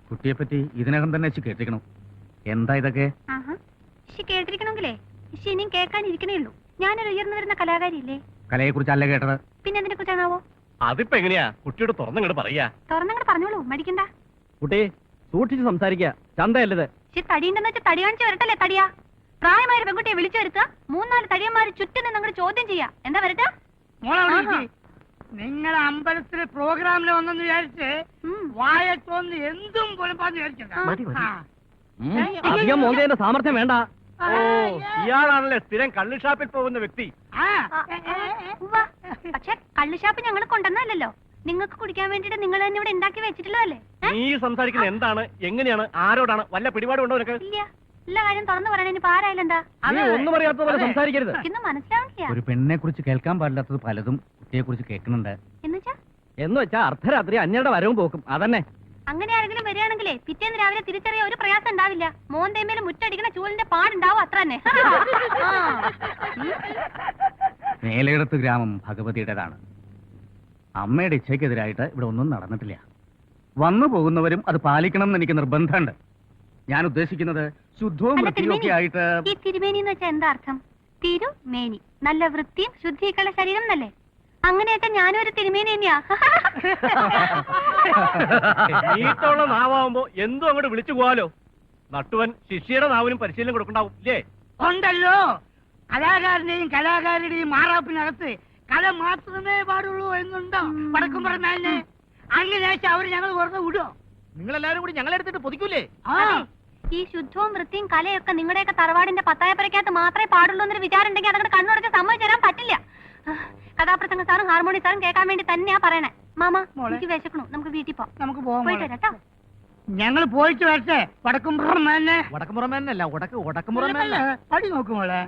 കുട്ടിയെപ്പറ്റി ഇതിനകം തന്നെ കേട്ടിരിക്കണം. എന്താ ഇതൊക്കെ? കേട്ടിരിക്കണമെങ്കിലേ ഇനിയും കേൾക്കാനിരിക്കണേ ഉള്ളൂ. ഞാനൊരു ഉയർന്നു വരുന്ന കലാകാരിയില്ലേ? കലയെ കുറിച്ചല്ല കേട്ടത്. പിന്നെ എന്തിനെ കുറിച്ചാണാവോ? അതിപ്പോ എങ്ങനെയാ കുട്ടിയോട് തുറന്നങ്ങോട്ട് പറയാ? തുറന്നങ്ങോട്ട് പറഞ്ഞോളൂ, മടിക്കണ്ട. കുട്ടി സൂക്ഷിച്ച് സംസാരിക്കുക, ചന്തയല്ലത്. തടിയുണ്ടെന്ന് വെച്ചാൽ തടി കാണിച്ച് വരട്ടല്ലേ തടിയാ. പ്രായമായ പെൺകുട്ടിയെ വിളിച്ചു വരുത്തുക, 3-4 തടിയന്മാര് ചുറ്റും നിന്ന് അങ്ങോട്ട് ചോദ്യം ചെയ്യാ. എന്താ വരട്ടെ? നിങ്ങളെ അമ്പലത്തിലെ പ്രോഗ്രാമിൽ വന്നെന്ന് വിചാരിച്ച് വായത്തോന്ന് എന്തും പുലപ്പാന്ന് അധികം മോന്തേന്റെ സാമർത്ഥ്യം വേണ്ട. ഇയാളാണല്ലേ സ്ഥിരം കള്ള് ഷാപ്പിൽ പോകുന്ന വ്യക്തി. പക്ഷെ കള്ളുഷാപ്പ് ഞങ്ങൾ കൊണ്ടുവന്നല്ലോ, നിങ്ങൾക്ക് കുടിക്കാൻ വേണ്ടിട്ട് നിങ്ങൾ തന്നെ ഇവിടെ ഉണ്ടാക്കി വെച്ചിട്ടുള്ളതല്ലേ? നീ സംസാരിക്കുന്നത് എന്താണ്, എങ്ങനെയാണ്, ആരോടാണ്? വല്ല പിടിപാടുണ്ടോ നിനക്ക്? ഇല്ല, എല്ലാ കാര്യം തുറന്നു പറയാൻ ഇനി ആരായാലും എന്താ? ഒന്നും അറിയാത്ത പോലെ സംസാരിക്കരുത്. ഇന്ന് മനസ്സിലാവില്ല. ഒരു പെണ്ണിനെ കുറിച്ച് കേൾക്കാൻ പാടില്ലാത്തത് പലതും കുട്ടിയെ കുറിച്ച് കേൾക്കുന്നുണ്ട്. എന്ന് വെച്ചാ അർദ്ധരാത്രി അന്യരുടെ വരവും പോക്കും അതന്നെ. അങ്ങനെ ആരെങ്കിലും വരികയാണെങ്കിലേ പിറ്റേന്ന് രാവിലെ തിരിച്ചറിയാൻ ഒരു പ്രയാസം ഉണ്ടാവില്ല. മോന്തേമേൽ മുറ്റടിക്കുന്ന ചൂലിന്റെ പാടുണ്ടാവും, അത്ര തന്നെ. മേലയിടത്ത് ഗ്രാമം ഭഗവതിയുടേതാണ്. അമ്മയുടെ ഇച്ഛയ്ക്കെതിരായിട്ട് ഇവിടെ ഒന്നും നടന്നിട്ടില്ല. വന്നു പോകുന്നവരും അത് പാലിക്കണം എന്ന് എനിക്ക് നിർബന്ധമുണ്ട്. ഞാൻ ഉദ്ദേശിക്കുന്നത് ശുദ്ധവും വൃത്തിയും ഒക്കെ ആയിട്ട്. ഈ തിരുമേനി എന്ന് വെച്ചാൽ എന്താ അർത്ഥം? തിരുമേനി, നല്ല വൃത്തിയും ശുദ്ധിയൊക്കെയുള്ള ശരീരം എന്നല്ലേ? അങ്ങനെയൊക്കെ ഞാനും ഒരു തിരുമേനി തന്നെയാ. നീട്ടുള്ള നാവാകുമ്പോ എന്തും അങ്ങോട്ട് വിളിച്ചു പോവാലോ. നട്ടുവൻ ശിഷ്യയുടെ നാവിനും പരിശീലനം കൊടുക്കണ്ടാവും ഇല്ലേ? ഉണ്ടല്ലോ. കലാകാരന്റെയും കലാകാരിയുടെയും മാറാപ്പിനകത്ത് കല മാത്രമേ പാടുള്ളൂ എന്നുണ്ടോ വടക്കും പറഞ്ഞാലേ? അങ്ങനെ അവര് ഞങ്ങൾ വെറുതെ വിടുവോ? നിങ്ങളെല്ലാരും കൂടി ഞങ്ങളെടുത്തിട്ട് പൊതിക്കൂലേ? ഈ ശുദ്ധവും വൃത്തിയും കലയൊക്കെ നിങ്ങളുടെയൊക്കെ തറവാടിന്റെ പത്തായപ്പരക്കകത്ത് മാത്രമേ പാടുള്ളൂ എന്നൊരു വിചാരം ഉണ്ടെങ്കിൽ അതങ്ങോട്ട് കണ്ണുടച്ച് സമ്മതിച്ചു തരാൻ പറ്റില്ല. കഥാപ്രസംഗ സാറും ഹാർമോണി സാറും കേൾക്കാൻ വേണ്ടി തന്നെയാ പറയണേ. മാമ, എനിക്ക് വിശക്കണു, നമുക്ക് വീട്ടിൽ പോവാം. നമുക്ക് പോവാം കേട്ടോ. ഞങ്ങൾ പോയിട്ട് വരട്ടെ. വടക്കും പുറമേ വടക്കുമുറമേനല്ല, വടക്കുമുറമേനല്ല. പടി നോക്കുമോളെ.